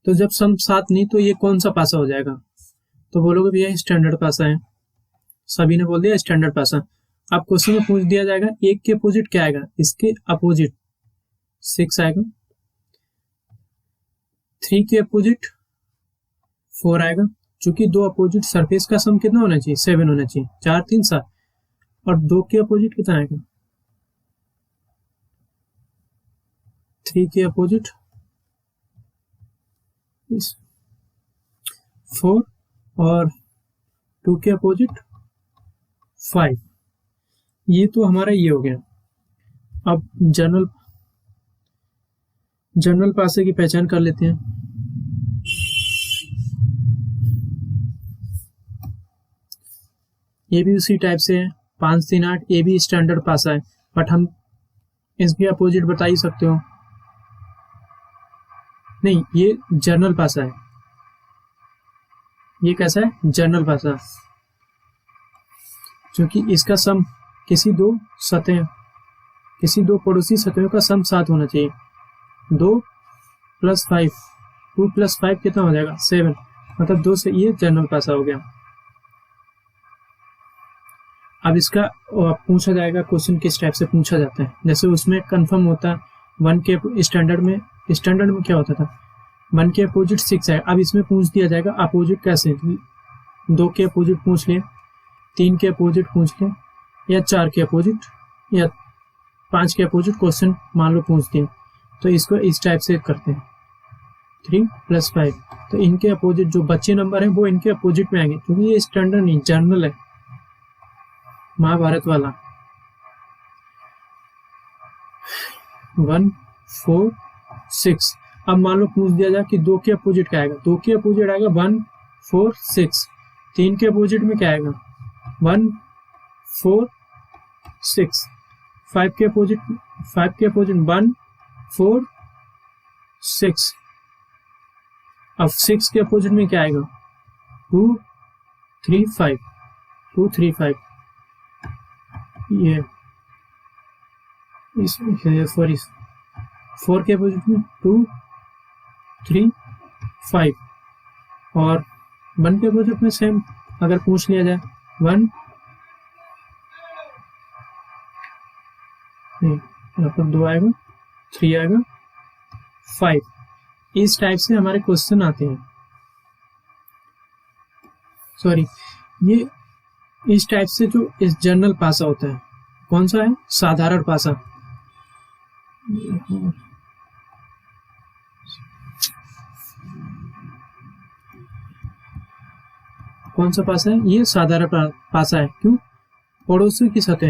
तो जब सम 7 नहीं तो ये कौन सा पासा हो जाएगा, तो बोलोगे भैया स्टैंडर्ड पासा है। सभी ने बोल दिया स्टैंडर्ड पासा। अब क्वेश्चन में पूछ दिया जाएगा 1 के अपोजिट क्या आएगा, इसके अपोजिट 6 आएगा। 3 के अपोजिट 4 आएगा, चूंकि दो अपोजिट सरफेस का सम कितना होना चाहिए, 7 होना चाहिए। 4 3 7। और 2 के अपोजिट कितना आएगा, 3 के अपोजिट 4 और 2 के अपोजिट 5। ये तो हमारा ये हो गया। अब जनरल पासे की पहचान कर लेते हैं। ये भी उसी टाइप से है, 5 3 8। ये भी स्टैंडर्ड पासा है, बट हम इसके अपोजिट बता ही सकते हो। नहीं, ये जनरल पासा है। ये कैसा है, जनरल पासा, क्योंकि इसका सम किसी दो पड़ोसी सतहों का सम 7 होना चाहिए। 2 + 5, 2 + 5 कितना हो जाएगा, 7। मतलब 2 से ये जनरल पासा हो गया। अब इसका पूछा जाएगा क्वेश्चन किस टाइप से पूछा जाता है। जैसे उसमें कंफर्म होता है 1 के स्टैंडर्ड में क्या होता था, 1 के अपोजिट 6 है। अब इसमें पूछ दिया जाएगा अपोजिट कैसे, 2 के अपोजिट पूछ लिया, 3 के अपोजिट पूछ लिया, या 4 के अपोजिट या 5 के अपोजिट क्वेश्चन मान लो पूछ दिए, तो इसको इस टाइप से करते हैं 3 + 5। तो इनके अपोजिट जो बच्चे नंबर हैं वो इनके अपोजिट में आएंगे, क्योंकि ये स्टैंडर्ड नहीं जनरल है, महाभारत वाला। 1 4 6। अब मान लो पूछ दिया जाए कि 2 के अपोजिट क्या आएगा, 2 के अपोजिट आएगा 1 4 6। 3 के अपोजिट में क्या आएगा, 1 4 6। 5 के अपोजिट 1 4 6। अब 6 के अपोजिट में क्या आएगा, 2 3 5, 2 3 5। ये सॉरी 4 के अपोजिट में 2 3 5। और 1 के अपोजिट में सेम अगर पूछ लिया जाए 1, यहाँ पर 2 आएगा, 3 आएगा, 5। इस टाइप से हमारे क्वेश्चन आते हैं। सॉरी, ये इस टाइप से जो इस जनरल पासा होता है, कौन सा है, साधारण पासा। कौन सा पासा है, ये साधारण पासा है। क्यों, पड़ोसी की सतह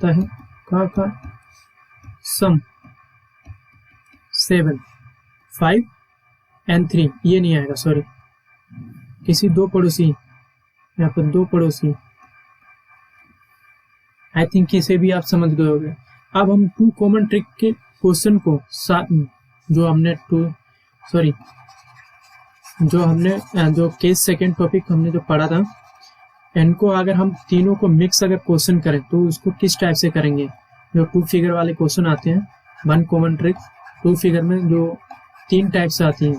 है का सम 7 5 और 3। ये नहीं आएगा, सॉरी, किसी दो पड़ोसी, यहाँ पर 2 पड़ोसी। आई थिंक इसे भी आप समझ गए होंगे। अब हम 2 कॉमन ट्रिक के क्वेश्चन को जो हमने जो केस सेकंड टॉपिक हमने जो पढ़ा था, इनको अगर हम तीनों को मिक्स अगर क्वेश्चन करें तो उसको किस टाइप से करेंगे। जो 2 फिगर वाले क्वेश्चन आते हैं, 1 कॉमन ट्रिक, 2 फिगर में जो 3 टाइप से आती हैं,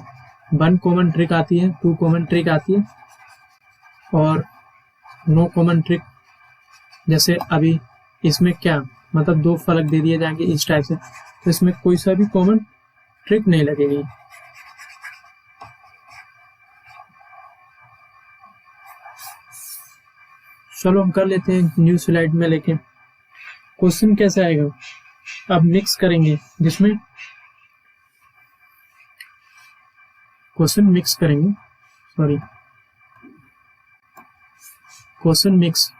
1 कॉमन ट्रिक आती है, 2 कॉमन ट्रिक आती है और नो कॉमन ट्रिक। जैसे अभी इसमें क्या मतलब 2 फलक दे दिए जाएंगे इस टाइप से, तो इसमें कोई सा भी कॉमन ट्रिक नहीं लगेगी। चलो हम कर लेते हैं न्यू स्लाइड में लेके। क्वेश्चन कैसे आएगा, अब मिक्स करेंगे, जिसमें क्वेश्चन मिक्स करेंगे, सॉरी क्वेश्चन मिक्स,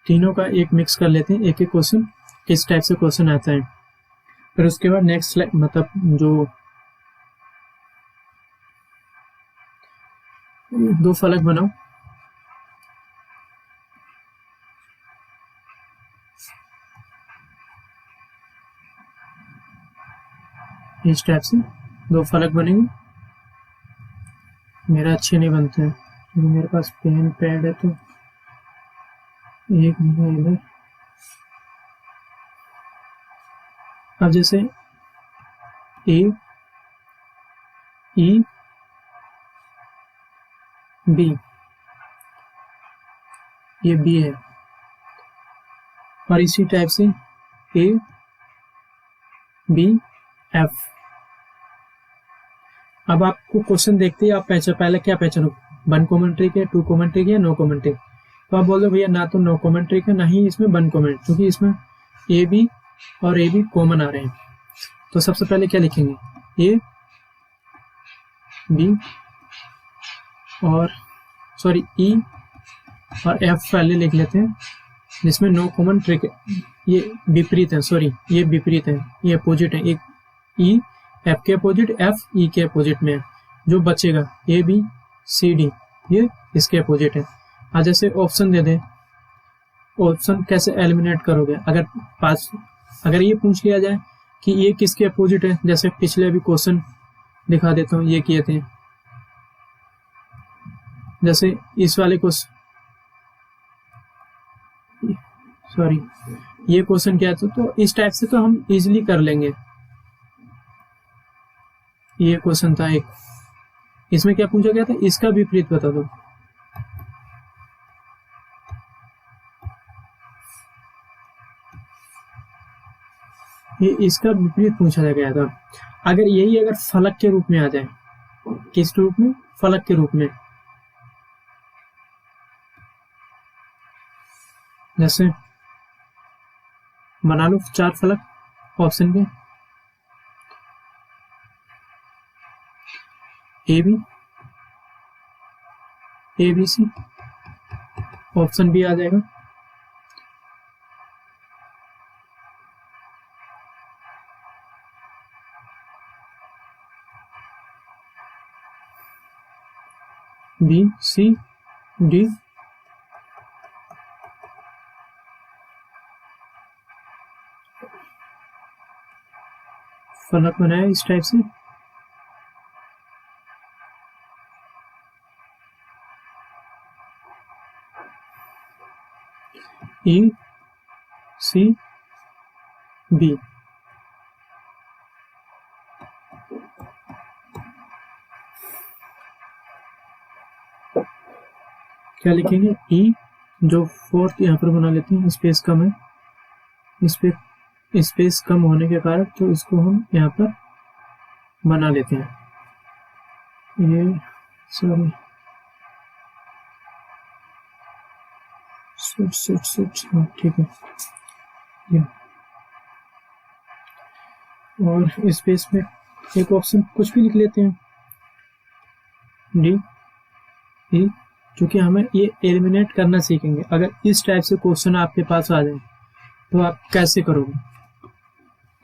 तीनों का एक मिक्स कर लेते हैं, एक एक क्वेश्चन किस टाइप से क्वेश्चन आता है। फिर उसके बाद नेक्स्ट मतलब जो 2 फलक बनाओ, इस टाइप से 2 फलक बनेंगे। मेरा अच्छे नहीं बनते हैं क्योंकि मेरे पास पेन पैड है, तो एक नहीं इधर। अब जैसे ए ई बी, ये बी है, और इसी टाइप से ए बी एफ। अब आपको क्वेश्चन देखते ही आप पहले क्या पहचानो, 1 कॉमन ट्रिक है, 2 कॉमन ट्रिक है, नो कॉमन ट्रिक। तो आप बोल दो भैया ना तो नो कॉमन ट्रिक है, ना ही इसमें 1 कॉमन, क्योंकि इसमें ए बी और ए बी कॉमन आ रहे हैं। तो सबसे पहले क्या लिखेंगे, ए बी और सॉरी ई और एफ पहले लिख लेते हैं, जिसमें नो कॉमन ट्रिक है। ये विपरीत है, सॉरी ये विपरीत है, ये अपोजिट है। एक ई एफ के अपोजिट, एफ ई के अपोजिट में है। जो बचेगा ए बी सी डी, ये इसके अपोजिट है। आज जैसे ऑप्शन दे दें, ऑप्शन कैसे एलिमिनेट करोगे, अगर ये पूछ लिया जाए कि ये किसके अपोजिट है, जैसे पिछले अभी क्वेश्चन दिखा देता हूँ, ये किए थे, जैसे इस वाले क्वेश्चन, सॉरी ये क्वेश्चन क्या था, तो इस टाइप से तो हम इजीली कर लेंगे। ये क्वेश्चन था एक, इसमें क्या पूछा गया था, इसका विपरीत बता दो। ये इसका विपरीत पूछा गया था। अगर यही अगर फलक के रूप में आ जाए, किस रूप में, फलक के रूप में, जैसे बना लो 4 फलक ऑप्शन के, A B C, option B आ जाएगा, बी सी डी, फलक बनाया इस टाइप से। ई सी बी, क्या लिखेंगे, ई जो 4th यहाँ पर बना लेते हैं, स्पेस कम है, इस पे स्पेस कम होने के कारण तो इसको हम यहाँ पर बना लेते हैं, ये सॉरी स्विच, हाँ ठीक है, ये और स्पेस में एक ऑप्शन कुछ भी लिख लेते हैं, डी ई, क्योंकि हमें ये एलिमिनेट करना सीखेंगे। अगर इस टाइप से क्वेश्चन आपके पास आ जाए तो आप कैसे करोगे।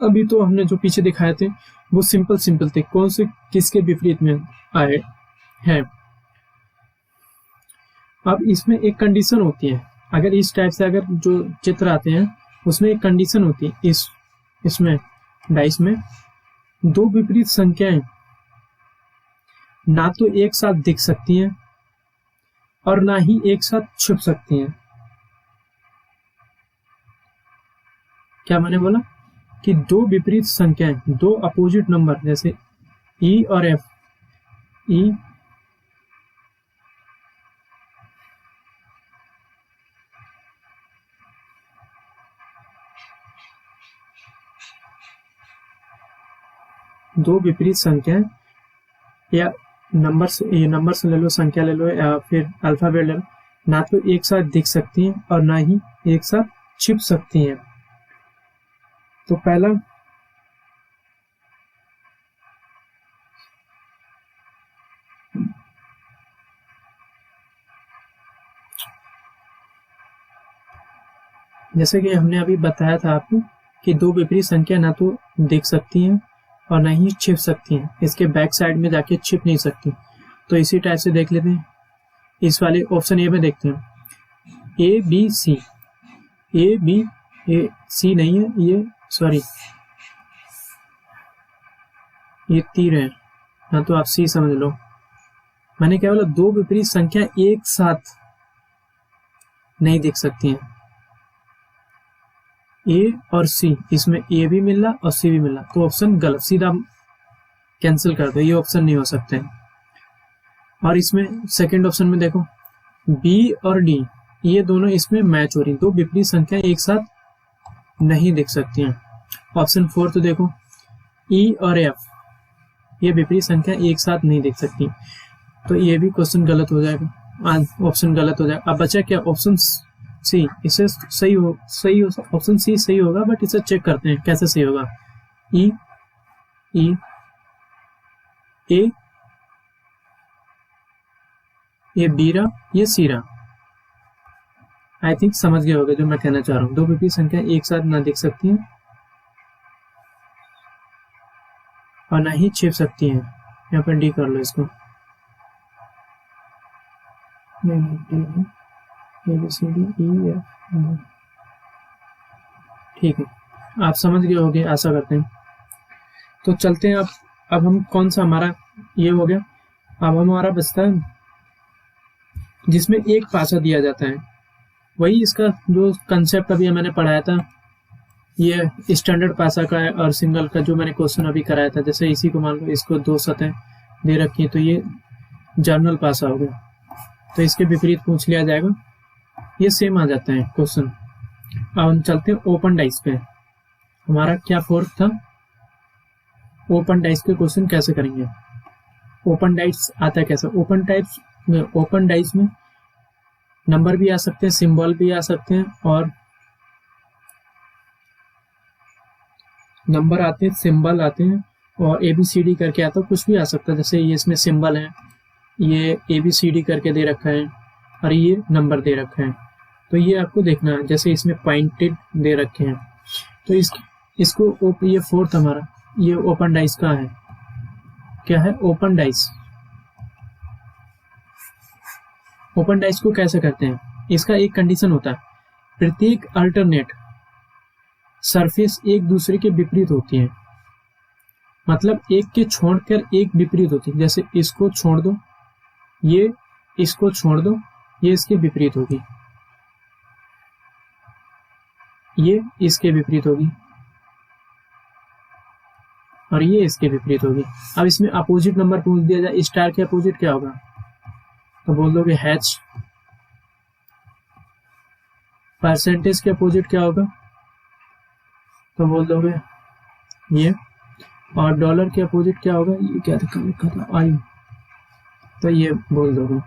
अभी तो हमने जो पीछे दिखाए थे वो सिंपल थे, कौन से किसके विपरीत में आए हैं। अब इसमें एक कंडीशन होती है, अगर इस टाइप से अगर जो चित्र आते हैं उसमें एक कंडीशन होती है, इसमें डाइस में 2 विपरीत संख्याएं ना तो एक साथ दिख सकती हैं और ना ही एक साथ छुप सकती हैं। क्या मैंने बोला कि दो विपरीत संख्याएं, दो अपोजिट नंबर जैसे ई और एफ, ई दो विपरीत संख्याएं या नंबर से ले लो, संख्या ले लो या फिर अल्फाबेट ले लो, ना तो एक साथ दिख सकती हैं और ना ही एक साथ छिप सकती हैं। तो पहला जैसे कि हमने अभी बताया था आपको कि दो विपरीत संख्या ना तो दिख सकती हैं और ना ही छिप सकती हैं, इसके बैक साइड में जाके छिप नहीं सकती। तो इसी टाइप से देख लेते हैं, इस वाले ऑप्शन ए में देखते हैं, ए बी सी, ए बी ए सी नहीं है ये, सॉरी ये तीर है, ना तो आप सी समझ लो। मैंने क्या बोला, दो विपरीत संख्या एक साथ नहीं दिख सकती हैं, ए और सी, इसमें ए भी मिल रहा और सी भी मिल रहा, तो ऑप्शन गलत, सीधा कैंसिल कर दो, ये ऑप्शन नहीं हो सकते हैं। और इसमें सेकंड ऑप्शन में देखो, बी और डी ये दोनों इसमें मैच हो रही, दो विपरीत संख्या एक साथ नहीं दिख सकती हैं। ऑप्शन फोर्थ तो देखो, ई और एफ ये विपरीत संख्या एक साथ नहीं दिख सकती, तो ये भी क्वेश्चन गलत हो जाएगा, ऑप्शन गलत हो जाएगा। अब बचा क्या, ऑप्शन सी, इसे सही हो ऑप्शन सी सही होगा, बट इसे चेक करते हैं कैसे सही होगा। ई ई ए ये बीरा ये सीरा, आई थिंक समझ गए होगे जो मैं कहना चाह रहा हूँ, दो विपरीत संख्या एक साथ ना दिख सकती हैं और ना ही छिप सकती हैं। यहाँ पर डी कर लो इसको, ठीक है, आप समझ गए होगे आशा करते हैं। तो चलते हैं अब हम कौन सा हमारा ये हो गया, अब हमारा बचता है जिसमें एक पासा दिया जाता है, वही इसका जो कंसेप्ट अभी मैंने पढ़ाया था, ये स्टैंडर्ड पासा का है और सिंगल का जो मैंने क्वेश्चन अभी कराया था, जैसे इसी को मान लो इसको दो सतह दे रखी है तो ये जर्नल पासा हो गया, तो इसके विपरीत पूछ लिया जाएगा, ये सेम आ जाता है क्वेश्चन। अब हम चलते हैं ओपन डाइस पे, हमारा क्या फोर्थ था, ओपन डाइस के क्वेश्चन कैसे करेंगे। ओपन डाइस आता है कैसे, ओपन डाइस में नंबर भी आ सकते हैं, सिंबल भी आ सकते हैं, और नंबर आते हैं, सिंबल आते हैं, और ABCD करके आता है, कुछ भी आ सकता है। जैसे ये इसमें सिंबल है, ये ABCD करके दे रखा है और ये नंबर दे रखा है, तो ये आपको देखना है। जैसे इसमें पॉइंटेड दे रखे हैं, तो इसको ये फोर्थ हमारा ये ओपन डाइस का है, क्या है ओपन डाइस। ओपन डाइस को कैसे करते हैं, इसका एक कंडीशन होता है, प्रत्येक अल्टरनेट सरफेस एक दूसरे के विपरीत होती है, मतलब एक के छोड़कर एक विपरीत होती है। जैसे इसको छोड़ दो, ये इसको छोड़ दो, ये इसके विपरीत होगी, ये इसके विपरीत होगी और ये इसके विपरीत होगी। अब इसमें अपोजिट नंबर पूछ दिया जाए, स्टार के अपोजिट क्या होगा, तो बोल दोगे हैच। परसेंटेज के अपोजिट क्या होगा, तो बोल दोगे ये। और डॉलर के अपोजिट क्या होगा, ये क्या लिखा था आई, तो ये बोल दोगे।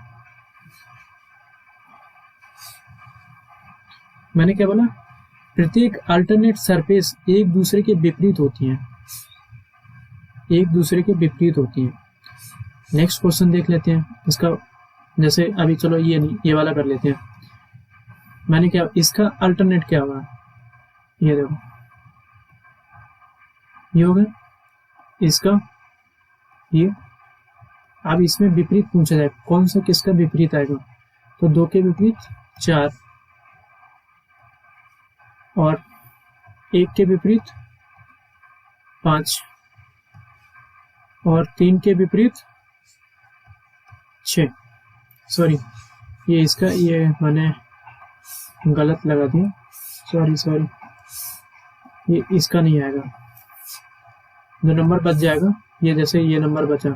मैंने क्या बोला, प्रत्येक अल्टरनेट सरफेस एक दूसरे के विपरीत होती हैं, एक दूसरे के विपरीत होती हैं। नेक्स्ट क्वेश्चन देख लेते हैं इसका, जैसे अभी चलो ये नहीं, ये वाला कर लेते हैं। मैंने क्या, इसका अल्टरनेट क्या होगा, ये देखो ये होगा इसका ये। अब इसमें विपरीत पूछा जाए, कौन सा किसका विपरीत आएगा, तो 2 के विपरीत 4 और 1 के विपरीत 5 और 3 के विपरीत 6, सॉरी ये इसका, ये मैंने गलत लगा दिया, सॉरी, ये इसका नहीं आएगा। जो नंबर बच जाएगा, ये जैसे ये नंबर बचा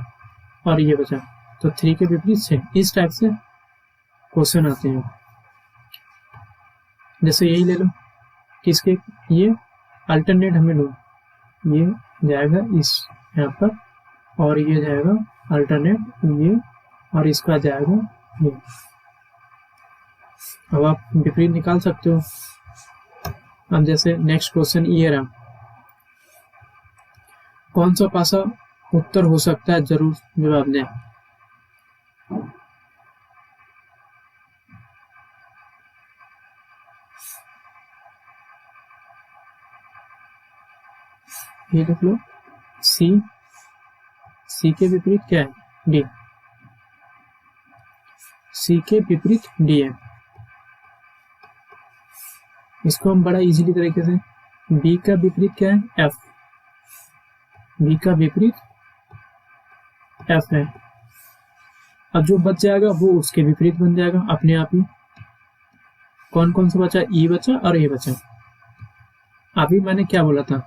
और ये बचा, तो 3 के विपरीत 6, इस टाइप से क्वेश्चन आते हैं। जैसे यही ले लो, किसके, ये अल्टरनेट हमें लो, ये जाएगा इस यहाँ पर और ये जाएगा अल्टरनेट ये, और इसका जाएगा ये। अब आप विपरीत निकाल सकते हो। अब जैसे नेक्स्ट क्वेश्चन ये रहा, कौन सा पासा उत्तर हो सकता है, जरूर जवाब दें। ये देख लो, सी के विपरीत क्या है, डी। सी के विपरीत डी है। इसको हम बड़ा इजीली तरीके से, बी का विपरीत क्या है, एफ। बी का विपरीत एफ है। अब जो बच जाएगा वो उसके विपरीत बन जाएगा अपने आप ही। कौन कौन सा बचा, ई बचा और ए बचा। अभी मैंने क्या बोला था,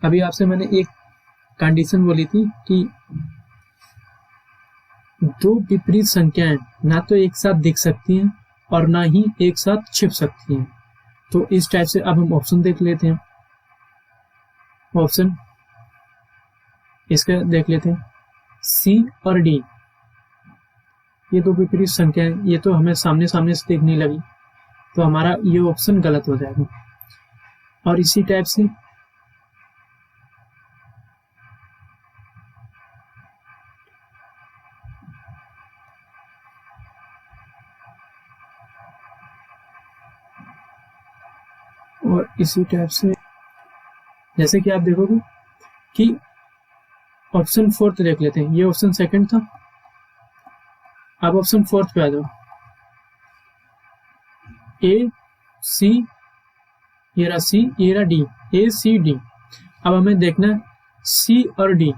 अभी आपसे मैंने एक कंडीशन बोली थी कि दो विपरीत संख्याएं ना तो एक साथ दिख सकती हैं और ना ही एक साथ छिप सकती हैं। तो इस टाइप से अब हम ऑप्शन देख लेते हैं। ऑप्शन इसका देख लेते हैं, सी और डी, ये दो विपरीत संख्याएं, ये तो हमें सामने सामने से देखने लगी, तो हमारा ये ऑप्शन गलत हो जाएगा। और इसी टाइप से जैसे कि आप देखोगे कि ऑप्शन फोर्थ देख लेते हैं, ये ऑप्शन सेकंड था, अब ऑप्शन फोर्थ पे आ जाओ, ए सी, ये रहा सी, ये रहा डी, ए सी डी। अब हमें देखना है सी और डी,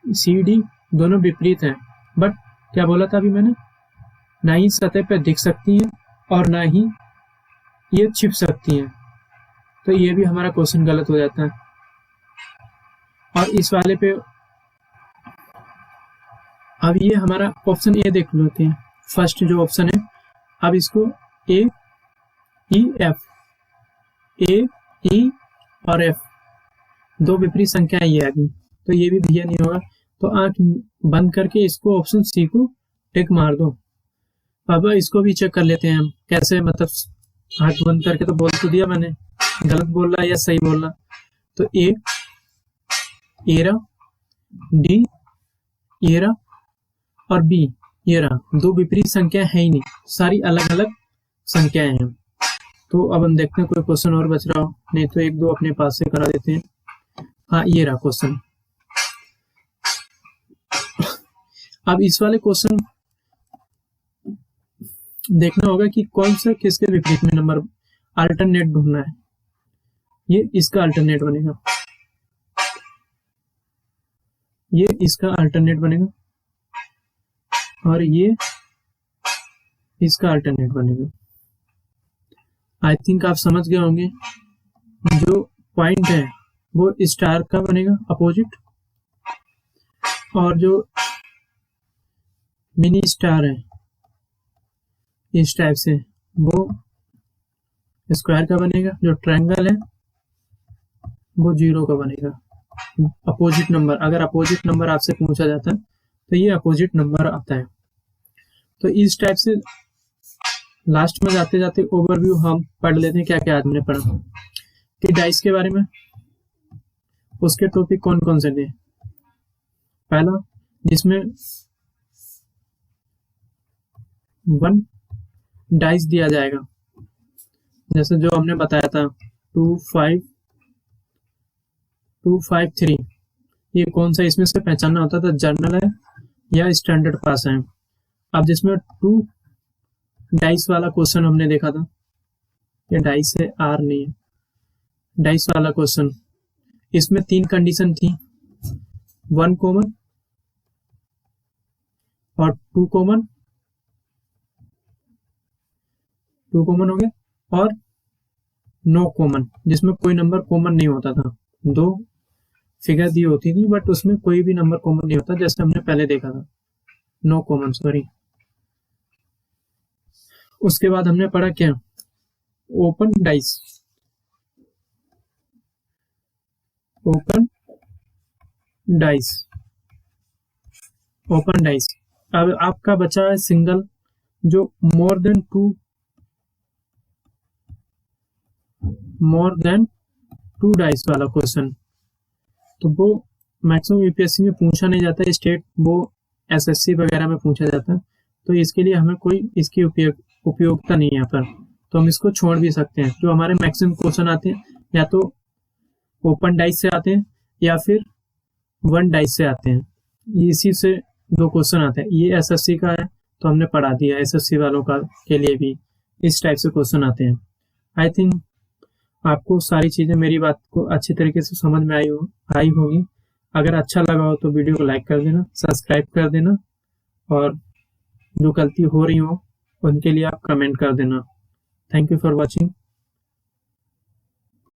सी डी दोनों विपरीत हैं, बट क्या बोला था अभी मैंने, ना ही सतह पे दिख सकती हैं और ना ही ये छिप सकती हैं, तो ये भी हमारा क्वेश्चन गलत हो जाता है। और इस वाले पे अब ये हमारा ऑप्शन ए देख लेते हैं, फर्स्ट जो ऑप्शन है। अब इसको ए ई एफ, ए ई और एफ दो विपरीत संख्याएं ये आ गई, तो ये भी भैया नहीं होगा, तो आंख बंद करके इसको ऑप्शन सी को टिक मार दो। अब इसको भी चेक कर लेते हैं हम कैसे, मतलब आंख बंद करके तो बोल तो दिया मैंने, गलत बोल रहा है या सही बोल रहा। तो ए एरा, डी एरा और बी एरा, दो विपरीत संख्या है ही नहीं, सारी अलग अलग संख्याएं हैं। तो अब हम देखते हैं कोई क्वेश्चन और बच रहा हो, नहीं तो एक दो अपने पास से करा देते हैं। हाँ ये रहा क्वेश्चन। अब इस वाले क्वेश्चन देखना होगा कि कौन सा किसके विपरीत में नंबर, अल्टरनेट ढूंढना है। ये इसका अल्टरनेट बनेगा, ये इसका अल्टरनेट बनेगा और ये इसका अल्टरनेट बनेगा। आई थिंक आप समझ गए होंगे। जो पॉइंट है वो स्टार का बनेगा अपोजिट, और जो मिनी स्टार है इस टाइप से वो स्क्वायर का बनेगा, जो ट्रायंगल है वो 0 का बनेगा। अपोजिट नंबर, अगर अपोजिट नंबर आपसे पूछा जाता है तो ये अपोजिट नंबर आता है। तो इस टाइप से लास्ट में जाते जाते ओवरव्यू हम पढ़ लेते हैं क्या क्या आज हमने पढ़ा कि डाइस के बारे में। उसके टॉपिक कौन कौन से थे, पहला जिसमें 1 डाइस दिया जाएगा, जैसे जो हमने बताया था 2 5 2 5 3, ये कौन सा इसमें से पहचानना होता था, जर्नल है या स्टैंडर्ड पास है। अब जिसमें 2 डाइस वाला क्वेश्चन हमने देखा था, ये डाइस है आर नहीं है, डाइस वाला क्वेश्चन, इसमें 3 कंडीशन थी, 1 कॉमन, और 2 कॉमन हो गया, और नो कॉमन जिसमें कोई नंबर कॉमन नहीं होता था। 2 फिगर दी होती थी बट उसमें कोई भी नंबर कॉमन नहीं होता, जैसे हमने पहले देखा था। No common, sorry. उसके बाद हमने पढ़ा क्या, open dice. Open dice, open dice. अब आपका बचा है सिंगल, जो मोर देन टू डाइस वाला क्वेश्चन। तो वो मैक्सिमम यूपीएससी में पूछा नहीं जाता है, स्टेट वो एसएससी वगैरह में पूछा जाता है, तो इसके लिए हमें कोई इसकी उपयोगिता नहीं है यहाँ पर, तो हम इसको छोड़ भी सकते हैं। जो हमारे मैक्सिमम क्वेश्चन आते हैं या तो ओपन डाइस से आते हैं या फिर 1 डाइस से आते हैं, इसी से 2 क्वेश्चन आते हैं। ये एसएससी का है तो हमने पढ़ा दिया, एसएससी वालों का के लिए भी इस टाइप से क्वेश्चन आते हैं। आई थिंक आपको सारी चीज़ें मेरी बात को अच्छी तरीके से समझ में आई होगी। अगर अच्छा लगा हो तो वीडियो को लाइक कर देना, सब्सक्राइब कर देना, और जो गलती हो रही हो उनके लिए आप कमेंट कर देना। Thank you for watching.